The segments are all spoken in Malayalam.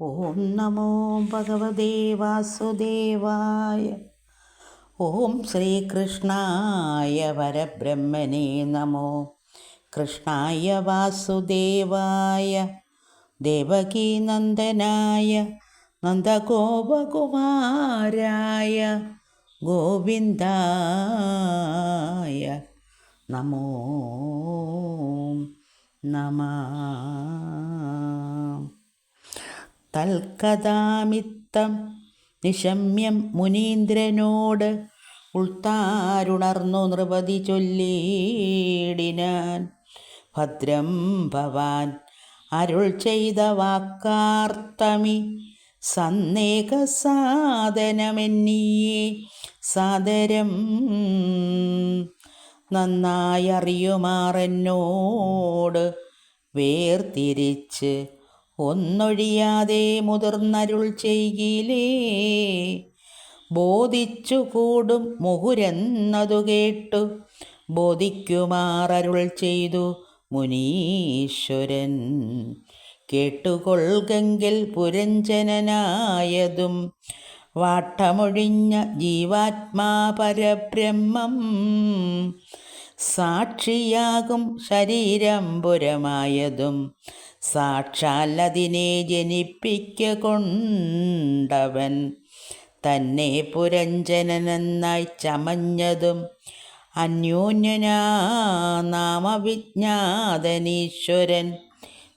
ഓം നമോ ഭഗവതേ വാസുദേവായ. ഓം ശ്രീകൃഷ്ണായ പരബ്രഹ്മണേ നമോ. കൃഷ്ണായ വാസുദേവായ ദേവകീനന്ദനായ നന്ദഗോപകുമാരായ ഗോവിന്ദായ നമോ നമഃ. തൽക്കഥാമിത്തം നിശമ്യം മുനീന്ദ്രനോട് ഉൾത്താരുണർന്നു നൃപതി ചൊല്ലിയിടിനാൻ. ഭദ്രം ഭവാൻ അരുൾ ചെയ്ത വാക്കാർത്തമി സന്നേക സാധനമെന്നിയെ സാദരം നന്നായറിയുമാറെന്നോട് വേർതിരിച്ച് ഒന്നൊഴിയാതെ മുതിർന്നരുൾ ചെയ്യിലേ. ബോധിച്ചു കൂടും മുഹുരെന്നതു കേട്ടു ബോധിക്കുമാറരുൾ ചെയ്തു മുനീശ്വരൻ. കേട്ടുകൊൾകെങ്കിൽ പുരഞ്ജനനായതും വാട്ടമൊഴിഞ്ഞ ജീവാത്മാ പരബ്രഹ്മം സാക്ഷിയാകും ശരീരംപുരമായതും സാക്ഷാൽ അതിനെ ജനിപ്പിക്ക കൊണ്ടവൻ തന്നെ പുരഞ്ജനനായി ചമഞ്ഞതും അന്യോന്യനാ നാമവിജ്ഞാതനീശ്വരൻ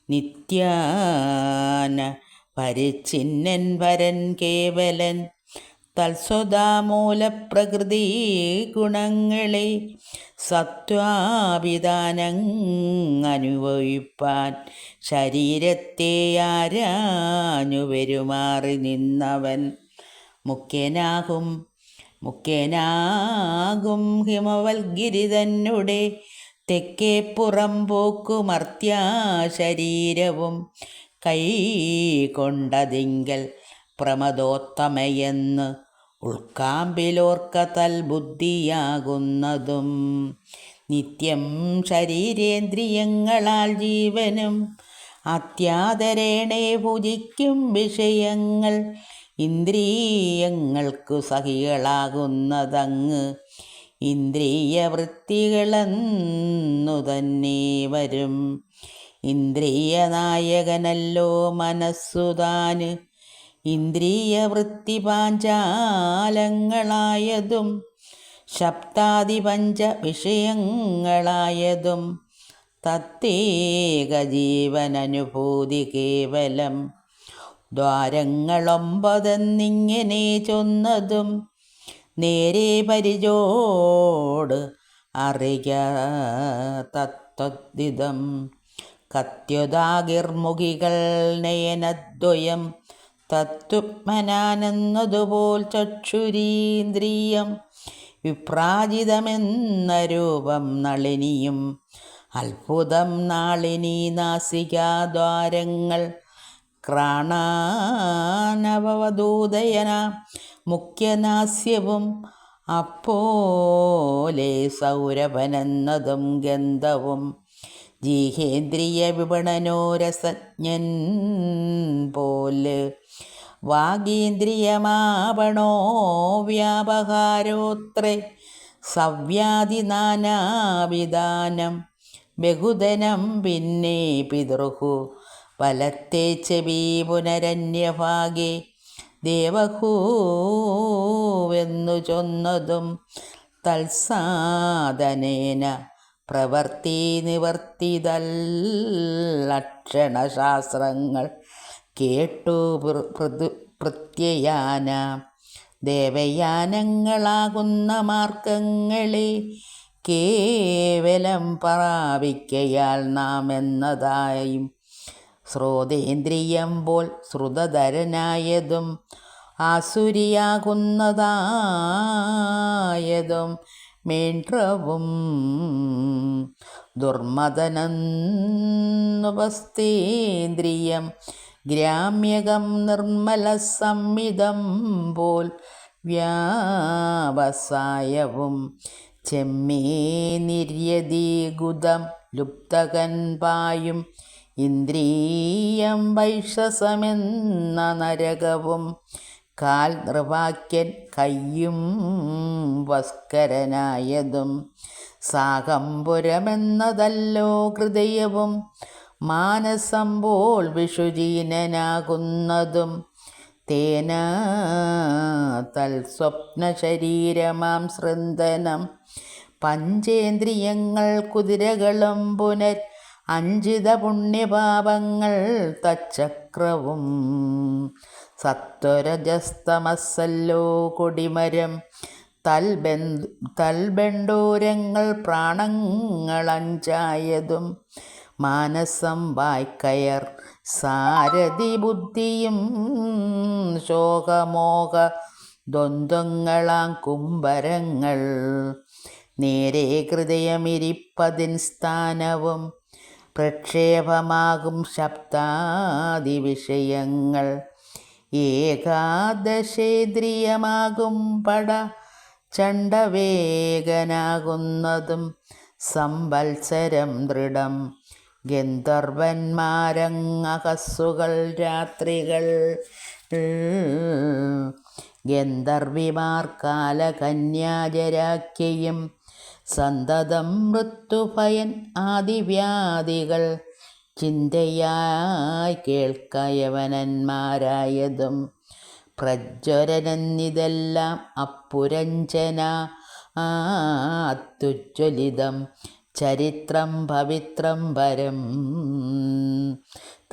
നിത്യാന പരിച്ഛിന്നൻ വരൻ കേവലൻ തൽസ്വതാമൂലപ്രകൃതി ഗുണങ്ങളെ സത്വാഭിധാനങ്ങനുഭവിപ്പാൻ ശരീരത്തെ ആരാഞ്ഞു പെരുമാറി നിന്നവൻ മുഖ്യനാകും ഹിമവൽഗിരി തന്നെ തെക്കേ പുറംപോക്കുമർത്യാ ശരീരവും കൈകൊണ്ടതിങ്കൽ പ്രമദോത്തമയെന്ന് ഉൾക്കാമ്പിലോർക്ക തൽബുദ്ധിയാകുന്നതും നിത്യം ശരീരേന്ദ്രിയങ്ങളാൽ ജീവനും അത്യാദരേണേ പൂജിക്കും വിഷയങ്ങൾ ഇന്ദ്രിയങ്ങൾക്കു സഹികളാകുന്നതങ്ങ് ഇന്ദ്രിയവൃത്തികളെന്നു തന്നെ വരും. ഇന്ദ്രിയനായകനല്ലോ മനസ്സുതാന് ഇന്ദ്രിയവൃത്തി പാഞ്ചാലങ്ങളായതും ശബ്ദാദിപഞ്ച വിഷയങ്ങളായതും തത്തേക ജീവനനുഭൂതി കേവലം ദ്വാരങ്ങളൊമ്പതെന്നിങ്ങനെ ചൊന്നതും നേരെ പരിചോട് അറിയ തത്വദ്വിധം. കത്യുതാകിർമുഖികൾ നയനദ്വയം തത്വമനാനെന്നതുപോൽ ചക്ഷുരീന്ദ്രിയം വിഭ്രാജിതമെന്ന രൂപം നളിനിയും അത്ഭുതം നാളിനി നാസികാദ്വാരങ്ങൾ ക്രാണാനവധൂതയന മുഖ്യനാസ്യവും അപ്പോലെ സൗരഭനെന്നതും ഗന്ധവും ജീഹേന്ദ്രിയ വിപണനോരസജ്ഞൻ പോലെ വാഗീന്ദ്രിയമാപണോ വ്യാപഹാരോത്രേ സവ്യാധി നാനാവിധാനം ബഹുധനം പിന്നെ പിതൃഹു വലത്തെ ചെവി പുനരന്യഭാഗേ ദേവഹൂവെന്നു ചൊന്നതും തൽസാധനേന പ്രവർത്തി നിവർത്തിതൽ ലക്ഷണശാസ്ത്രങ്ങൾ കേട്ടു പ്രത്യയാന ദേവയാനങ്ങളാകുന്ന മാർഗങ്ങളെ കേവലം പ്രാപിക്കയാൽ നാം എന്നതായും ശ്രോതേന്ദ്രിയം പോൽ ശ്രുതധരനായതും ആസുരിയാകുന്നതായതും മേൻട്രവും ദുർമദനെന്നുപസ്ഥേന്ദ്രിയം ഗ്രാമ്യകം നിർമ്മല സംമിതം പോൽ വ്യാവസായവും ചെമ്മേ നിര്യതീഗുദം ലുപ്തകൻ പായും ഇന്ദ്രിയം വൈഷസമെന്ന നരകവും കാൽ നൃവാക്യൻ കയ്യും വസ്കരനായതും സാകംപുരമെന്നതല്ലോ ഹൃദയവും മാനസം പോൽ വിഷുജീനനാകുന്നതും തേന തൽസ്വപ്ന ശരീരമാം സൃന്ദനം പഞ്ചേന്ദ്രിയങ്ങൾ കുതിരകളും പുനർ അഞ്ചിത പുണ്യപാപങ്ങൾ തച്ചക്രവും സത്വരജസ്തമസ്സല്ലോ കൊടിമരം തൽബണ്ടൂരങ്ങൾ പ്രാണങ്ങളഞ്ചായതും മാനസം വായ്ക്കയർ സാരഥി ബുദ്ധിയും ശോകമോഹ ദ്വന്ദ്വങ്ങളാം കുംഭരങ്ങൾ നേരെ ഹൃദയമിരിപ്പതിൻ സ്ഥാനവും പ്രക്ഷേപമാകും ശബ്ദാദി വിഷയങ്ങൾ ഏകാദശേന്ദ്രിയമാകും പട ചണ്ഡവേഗനാകുന്നതും സംവത്സരം ദൃഢം ഗന്ധർവന്മാരങ്ങകസ്സുകൾ രാത്രികൾ ഗന്ധർവിമാർ കാലകന്യാജരാഖ്യയും സന്തതം മൃത്യുഭയൻ ആദിവ്യാധികൾ ചിന്തയായി കേൾക്കയവനന്മാരായതും പ്രജ്വരനെന്നിതെല്ലാം അപ്പുരഞ്ജന അത്യുജ്വലിതം ചരിത്രം പവിത്രം പരം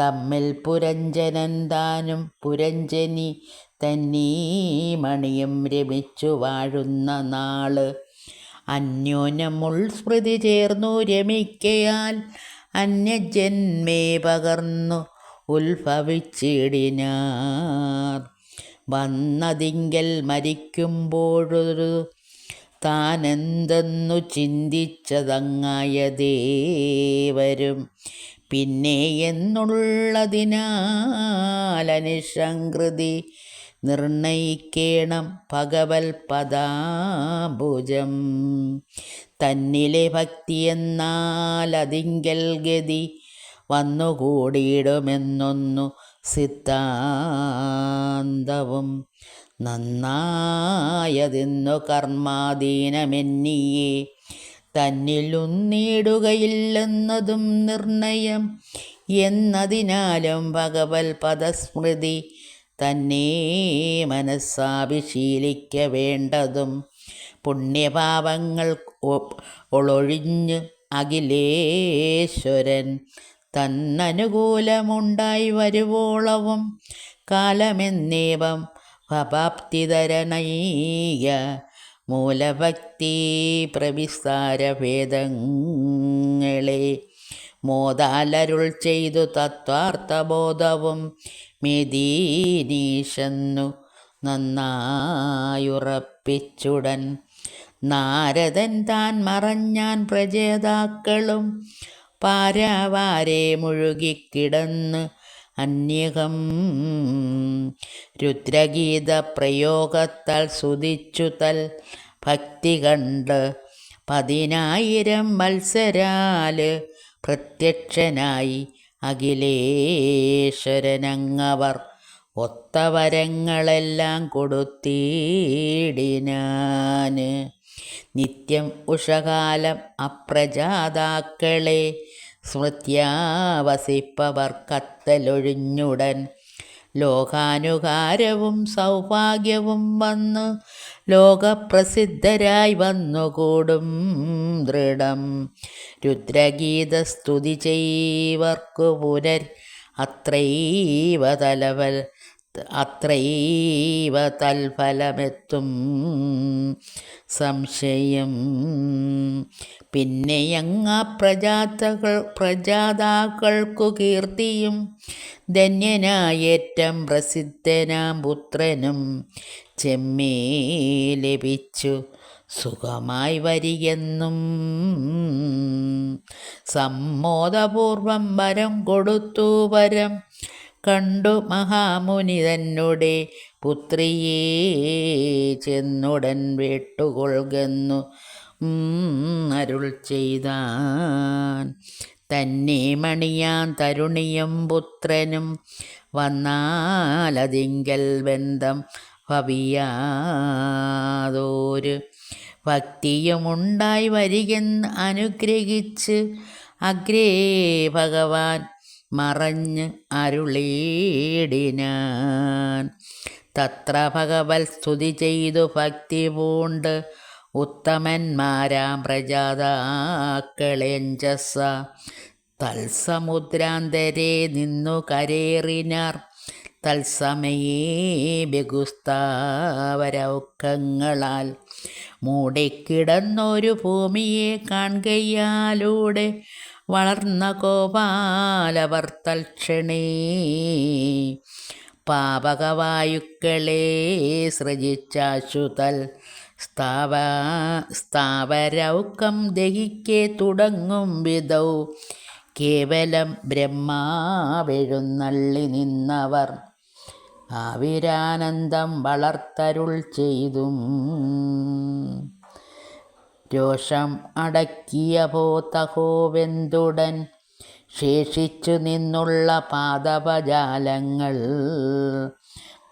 തമ്മിൽ പുരഞ്ജനൻ താനും പുരഞ്ജനി തന്നീ മണിയും രമിച്ചു വാഴുന്ന നാള് അന്യോന്യമുൾ സ്മൃതി ചേർന്നു രമിക്കയാൽ അന്യജന്മേ പകർന്നു ഉത്ഭവിച്ചിടിനാർ വന്നതിങ്കൽ മരിക്കുമ്പോഴൊരു താനെന്തെന്നു ചിന്തിച്ചതങ്ങായതേവരും പിന്നെ എന്നുള്ളതിനാൽ അനിശങ്കൃതി നിർണയിക്കേണം ഭഗവൽ പദാംബുജം തന്നിലെ ഭക്തിയെന്നാൽ അതിങ്കൽ ഗതി വന്നുകൂടിയിടുമെന്നൊന്നു സിദ്ധാന്തവും നന്നായതെന്നു കർമാധീനമെന്നിയെ തന്നിലുന്നിടുകയില്ലെന്നതും നിർണയം എന്നതിനാലും ഭഗവൽ പദസ്മൃതി തന്നെ മനസ്സാഭിശീലിക്ക വേണ്ടതും പുണ്യപാപങ്ങൾ ഒളൊഴിഞ്ഞ് അഖിലേശ്വരൻ തന്നനുകൂലമുണ്ടായി വരുവോളവും കാലമെന്നേവം ഭവാപ്തിതരണീയ മൂലഭക്തി പ്രവിസ്താരഭേദങ്ങളെ മോദാലരുൾ ചെയ്തു തത്വാർത്ഥബോധവും മെദീനീശന്നു നന്നായുറപ്പിച്ചുടൻ നാരദൻ താൻ മറഞ്ഞാൻ പ്രജേതാക്കളും പാരാവാരെ മുഴുകിക്കിടന്ന് അന്യകം രുദ്രഗീത പ്രയോഗത്താൽ സുതിച്ചു തൽ ഭക്തി കണ്ട് 10,000 വത്സരാല് പ്രത്യക്ഷനായി അഖിലേശ്വരനങ്ങവർ ഒത്തവരങ്ങളെല്ലാം കൊടുത്തിടിനാന് നിത്യം ഉഷകാലം അപ്രജാതാക്കളെ സ്മൃത്യാവസിപ്പവർ കത്തലൊഴിഞ്ഞുടൻ ലോകാനുകാരവും സൗഭാഗ്യവും വന്നു ലോകപ്രസിദ്ധരായി വന്നുകൂടും ദൃഢം രുദ്രഗീതസ്തുതി ചെയ്വർക്കു പുനർ അത്രൈവ തൽഫലമെത്തും സംശയം പിന്നെയങ്ങ പ്രജാതാക്കൾക്കു കീർത്തിയും ധന്യനായേറ്റം പ്രസിദ്ധനാം പുത്രനും ചെമ്മേ ലഭിച്ചു സുഖമായി വരികെന്നും സമ്മോദപൂർവം വരം കൊടുത്തു വരം കണ്ടു മഹാമുനി തന്നെ പുത്രിയെ ചെന്നുടൻ വിട്ടുകൊള്ളുന്നു അരുൾ ചെയ്താൻ തന്നെ മണിയാൻ തരുണിയും പുത്രനും വന്നാലതിങ്കൽ ബന്ധം ഭവിയാതോര് ഭക്തിയുമുണ്ടായി വരികെന്ന് അനുഗ്രഹിച്ച് അഗ്രേ ഭഗവാൻ മറഞ്ഞ് അരുളീടിനാൻ. തത്ര ഭഗവൽ സ്തുതി ചെയ്തു ഭക്തി പൂണ്ട് ഉത്തമന്മാരാം പ്രജാതാക്കളെഞ്ചസ തൽസമുദ്രാന്തരെ നിന്നു കരേറിനാർ. തത്സമയേ ബഹുസ്ഥാവരൗക്കങ്ങളാൽ മൂടിക്കിടന്നൊരു ഭൂമിയെ കാൺകയാലൂടെ വളർന്ന കോപാലവർ തൽക്ഷണേ പാപകവായുക്കളെ സൃജിച്ചാശുതൽ സ്ഥാവരൗക്കം ദഹിക്കെ തുടങ്ങും വിധൗ കേവലം ബ്രഹ്മാവെഴുന്നള്ളി നിന്നവർ ആവിരാനന്ദം വളർത്തരുൾ ചെയ്തും. രോഷം അടക്കിയ പോതഹോവെന്തുടൻ ശേഷിച്ചു നിന്നുള്ള പാദപജാലങ്ങൾ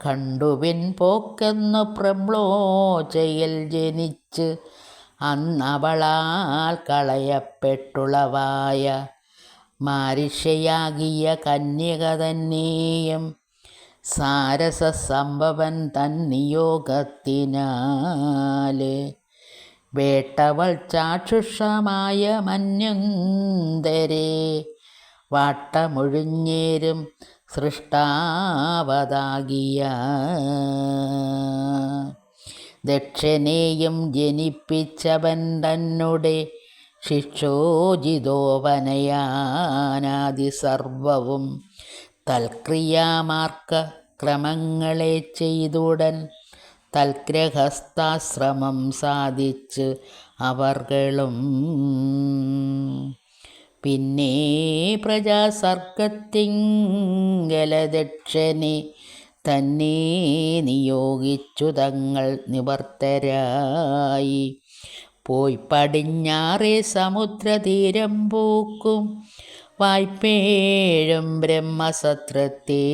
കണ്ടുപിൻ പോക്കെന്നു പ്രംളോചയിൽ ജനിച്ച് അന്നവളാൽ കളയപ്പെട്ടുളവായ മാരിഷയാകിയ കന്യക തന്നെയും സാരസസംഭവൻ തന്നിയോഗത്തിനാല് വേട്ടവൾ ചാക്ഷുഷമായ മന്യന്തരേ വാട്ടമൊഴിഞ്ഞേരും സൃഷ്ടാവതാകിയ ദക്ഷനെയും ജനിപ്പിച്ചവൻ തന്നെ ശിക്ഷോജിതോവനയാനാദി സർവവും തൽക്രിയാമാർക്ക ക്രമങ്ങളെ ചെയ്തുടൻ തൽഗ്രഹസ്ഥാശ്രമം സാധിച്ച് അവർകളും. പിന്നെ പ്രജാസർഗത്തിങ്കല ദക്ഷനെ തന്നെ നിയോഗിച്ചു തങ്ങൾ നിവർത്തരായി പോയി പടിഞ്ഞാറേ സമുദ്രതീരം പൂക്കും വായ്പേഴും ബ്രഹ്മസത്രത്തെ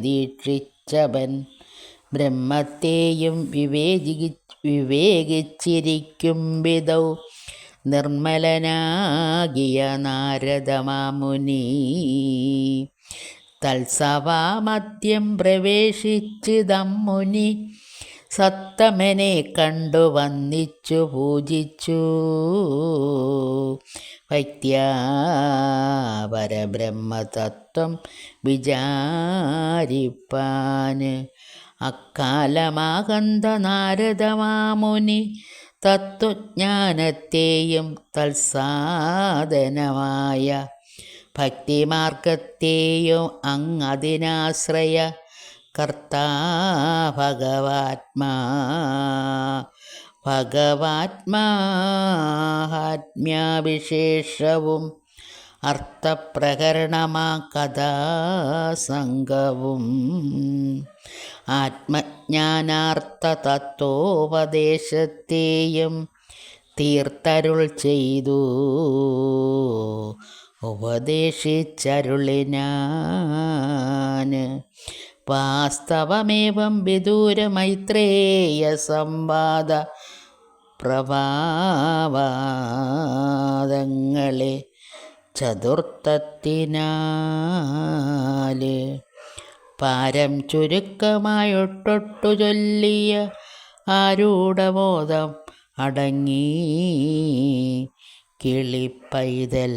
ദീക്ഷിച്ചവൻ ബ്രഹ്മത്തെയും വിവേകിച്ചിരിക്കും വിധൗ നിർമ്മലനാകിയ നാരദമാമുനി തൽസഭാമദ്യം പ്രവേശിച്ചിതം മുനി സത്തമനെ കണ്ടു വന്ദിച്ചു പൂജിച്ചു ഭക്ത്യാ പരബ്രഹ്മതത്വം വിചാരിപ്പാന്. അക്കാലമാകന്ത നാരദമാമുനി തത്വജ്ഞാനത്തെയും തൽസാധനമായ ഭക്തിമാർഗത്തെയും അങ്ങതിനാശ്രയ കർത്താ ഭഗവാത്മാഹാത്മ്യവിശേഷവും അർത്ഥപ്രകരണമാ കഥാസംഗവും ആത്മജ്ഞാനാർത്ഥ തത്വോപദേശത്തെയും തീർത്തരുൾ ചെയ്തു ഉപദേശിച്ചരുളിനാന്. വാസ്തവമേവം വിദൂര മൈത്രേയ സംവാദ പ്രഭാവാദങ്ങളെ ചതുർത്ഥത്തിനാല് പാരം ചുരുക്കമായൊട്ടൊട്ടു ചൊല്ലിയ ആരൂഢബോധം അടങ്ങി കിളിപ്പൈതൽ.